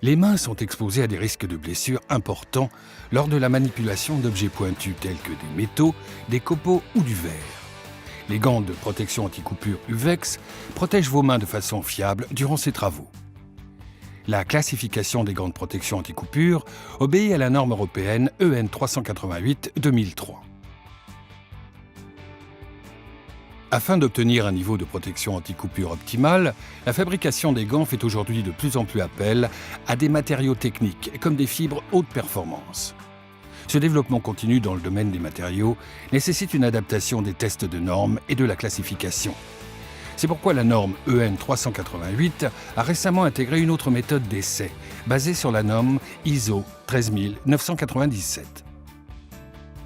Les mains sont exposées à des risques de blessures importants lors de la manipulation d'objets pointus tels que des métaux, des copeaux ou du verre. Les gants de protection anti-coupure Uvex protègent vos mains de façon fiable durant ces travaux. La classification des gants de protection anti-coupure obéit à la norme européenne EN 388-2003. Afin d'obtenir un niveau de protection anti-coupure optimal, la fabrication des gants fait aujourd'hui de plus en plus appel à des matériaux techniques comme des fibres haute performance. Ce développement continu dans le domaine des matériaux nécessite une adaptation des tests de normes et de la classification. C'est pourquoi la norme EN 388 a récemment intégré une autre méthode d'essai, basée sur la norme ISO 13997.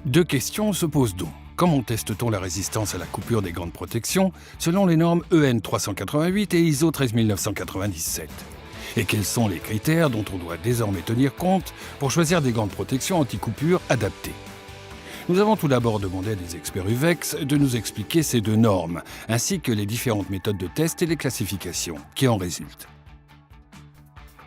Deux questions se posent donc. Comment teste-t-on la résistance à la coupure des gants de protection selon les normes EN 388 et ISO 13997 ? Et quels sont les critères dont on doit désormais tenir compte pour choisir des gants de protection anti-coupure adaptés ? Nous avons tout d'abord demandé à des experts Uvex de nous expliquer ces deux normes, ainsi que les différentes méthodes de test et les classifications qui en résultent.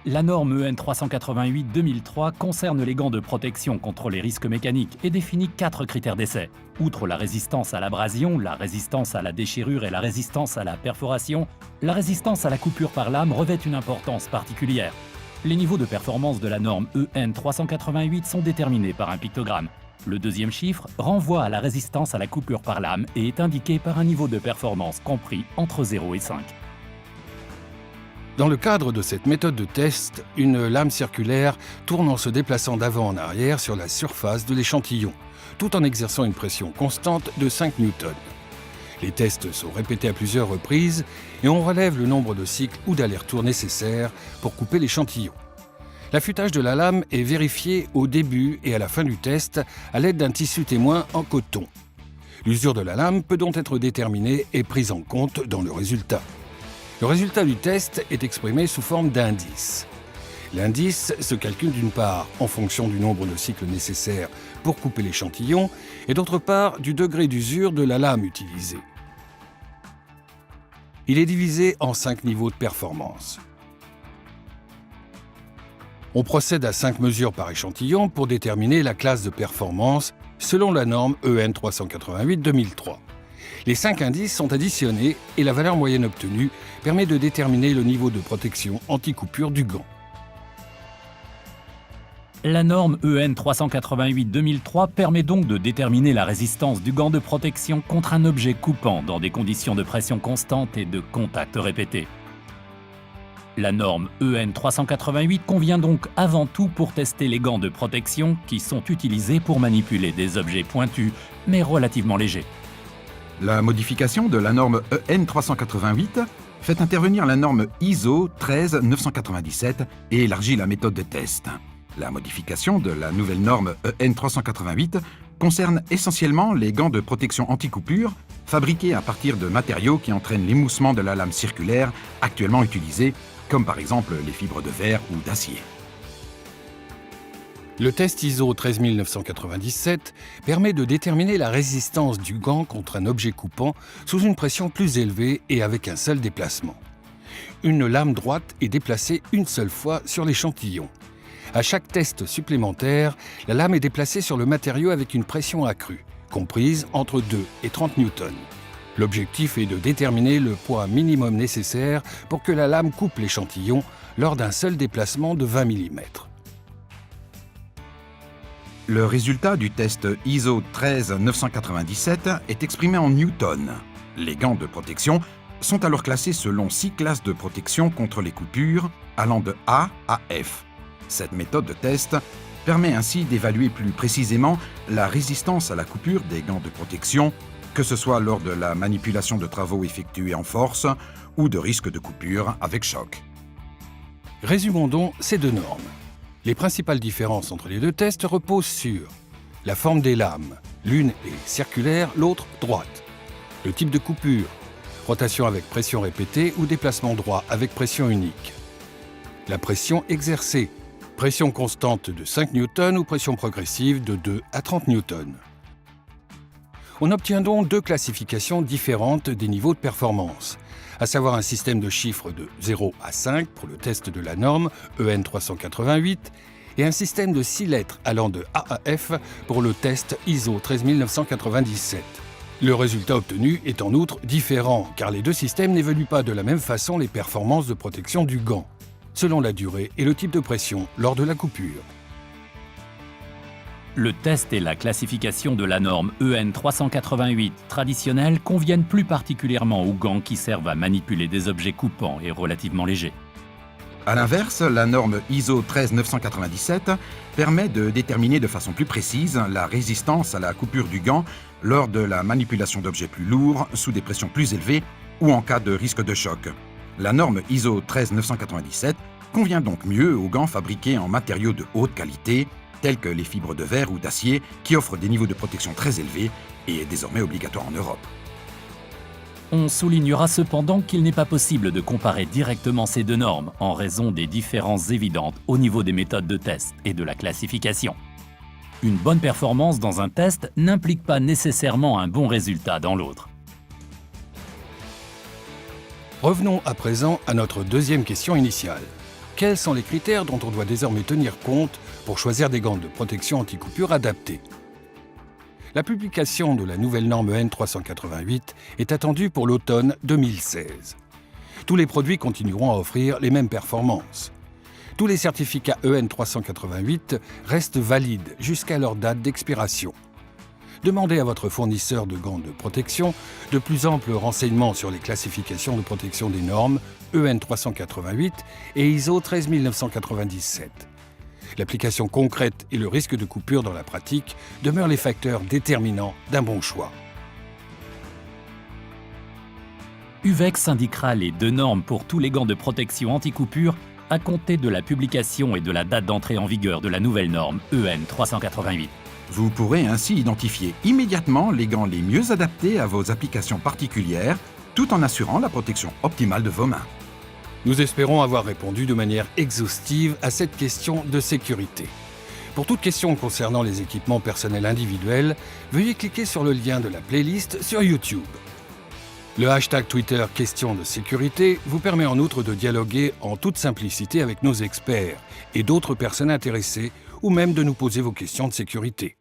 La norme EN 388-2003 concerne les gants de protection contre les risques mécaniques et définit 4 critères d'essai. Outre la résistance à l'abrasion, la résistance à la déchirure et la résistance à la perforation, la résistance à la coupure par lame revêt une importance particulière. Les niveaux de performance de la norme EN 388 sont déterminés par un pictogramme. Le deuxième chiffre renvoie à la résistance à la coupure par lame et est indiqué par un niveau de performance compris entre 0 et 5. Dans le cadre de cette méthode de test, une lame circulaire tourne en se déplaçant d'avant en arrière sur la surface de l'échantillon, tout en exerçant une pression constante de 5 newtons. Les tests sont répétés à plusieurs reprises et on relève le nombre de cycles ou d'allers-retours nécessaires pour couper l'échantillon. L'affûtage de la lame est vérifié au début et à la fin du test à l'aide d'un tissu témoin en coton. L'usure de la lame peut donc être déterminée et prise en compte dans le résultat. Le résultat du test est exprimé sous forme d'indice. L'indice se calcule d'une part en fonction du nombre de cycles nécessaires pour couper l'échantillon et d'autre part du degré d'usure de la lame utilisée. Il est divisé en 5 niveaux de performance. On procède à 5 mesures par échantillon pour déterminer la classe de performance selon la norme EN 388-2003. Les 5 indices sont additionnés et la valeur moyenne obtenue permet de déterminer le niveau de protection anti-coupure du gant. La norme EN 388-2003 permet donc de déterminer la résistance du gant de protection contre un objet coupant dans des conditions de pression constante et de contact répété. La norme EN 388 convient donc avant tout pour tester les gants de protection qui sont utilisés pour manipuler des objets pointus mais relativement légers. La modification de la norme EN 388 fait intervenir la norme ISO 13997 et élargit la méthode de test. La modification de la nouvelle norme EN 388 concerne essentiellement les gants de protection anti-coupure fabriqués à partir de matériaux qui entraînent l'émoussement de la lame circulaire actuellement utilisée, comme par exemple les fibres de verre ou d'acier. Le test ISO 13997 permet de déterminer la résistance du gant contre un objet coupant sous une pression plus élevée et avec un seul déplacement. Une lame droite est déplacée une seule fois sur l'échantillon. À chaque test supplémentaire, la lame est déplacée sur le matériau avec une pression accrue, comprise entre 2 et 30 newtons. L'objectif est de déterminer le poids minimum nécessaire pour que la lame coupe l'échantillon lors d'un seul déplacement de 20 mm. Le résultat du test ISO 13997 est exprimé en newtons. Les gants de protection sont alors classés selon 6 classes de protection contre les coupures, allant de A à F. Cette méthode de test permet ainsi d'évaluer plus précisément la résistance à la coupure des gants de protection, que ce soit lors de la manipulation de travaux effectués en force ou de risques de coupure avec choc. Résumons donc ces deux normes. Les principales différences entre les deux tests reposent sur la forme des lames, l'une est circulaire, l'autre droite, le type de coupure, rotation avec pression répétée ou déplacement droit avec pression unique, la pression exercée, pression constante de 5 newtons ou pression progressive de 2 à 30 newtons. On obtient donc deux classifications différentes des niveaux de performance, à savoir un système de chiffres de 0 à 5 pour le test de la norme EN 388 et un système de 6 lettres allant de A à F pour le test ISO 13997. Le résultat obtenu est en outre différent, car les deux systèmes n'évaluent pas de la même façon les performances de protection du gant, selon la durée et le type de pression lors de la coupure. Le test et la classification de la norme EN 388 traditionnelle conviennent plus particulièrement aux gants qui servent à manipuler des objets coupants et relativement légers. A l'inverse, la norme ISO 13997 permet de déterminer de façon plus précise la résistance à la coupure du gant lors de la manipulation d'objets plus lourds, sous des pressions plus élevées ou en cas de risque de choc. La norme ISO 13997 convient donc mieux aux gants fabriqués en matériaux de haute qualité, tels que les fibres de verre ou d'acier, qui offrent des niveaux de protection très élevés et est désormais obligatoire en Europe. On soulignera cependant qu'il n'est pas possible de comparer directement ces deux normes en raison des différences évidentes au niveau des méthodes de test et de la classification. Une bonne performance dans un test n'implique pas nécessairement un bon résultat dans l'autre. Revenons à présent à notre deuxième question initiale. Quels sont les critères dont on doit désormais tenir compte pour choisir des gants de protection anti-coupure adaptés? La publication de la nouvelle norme EN 388 est attendue pour l'automne 2016. Tous les produits continueront à offrir les mêmes performances. Tous les certificats EN 388 restent valides jusqu'à leur date d'expiration. Demandez à votre fournisseur de gants de protection de plus amples renseignements sur les classifications de protection des normes EN 388 et ISO 13997. L'application concrète et le risque de coupure dans la pratique demeurent les facteurs déterminants d'un bon choix. UVEX indiquera les deux normes pour tous les gants de protection anti-coupure à compter de la publication et de la date d'entrée en vigueur de la nouvelle norme EN 388. Vous pourrez ainsi identifier immédiatement les gants les mieux adaptés à vos applications particulières, tout en assurant la protection optimale de vos mains. Nous espérons avoir répondu de manière exhaustive à cette question de sécurité. Pour toute question concernant les équipements personnels individuels, veuillez cliquer sur le lien de la playlist sur YouTube. Le hashtag Twitter Questions de sécurité vous permet en outre de dialoguer en toute simplicité avec nos experts et d'autres personnes intéressées ou même de nous poser vos questions de sécurité.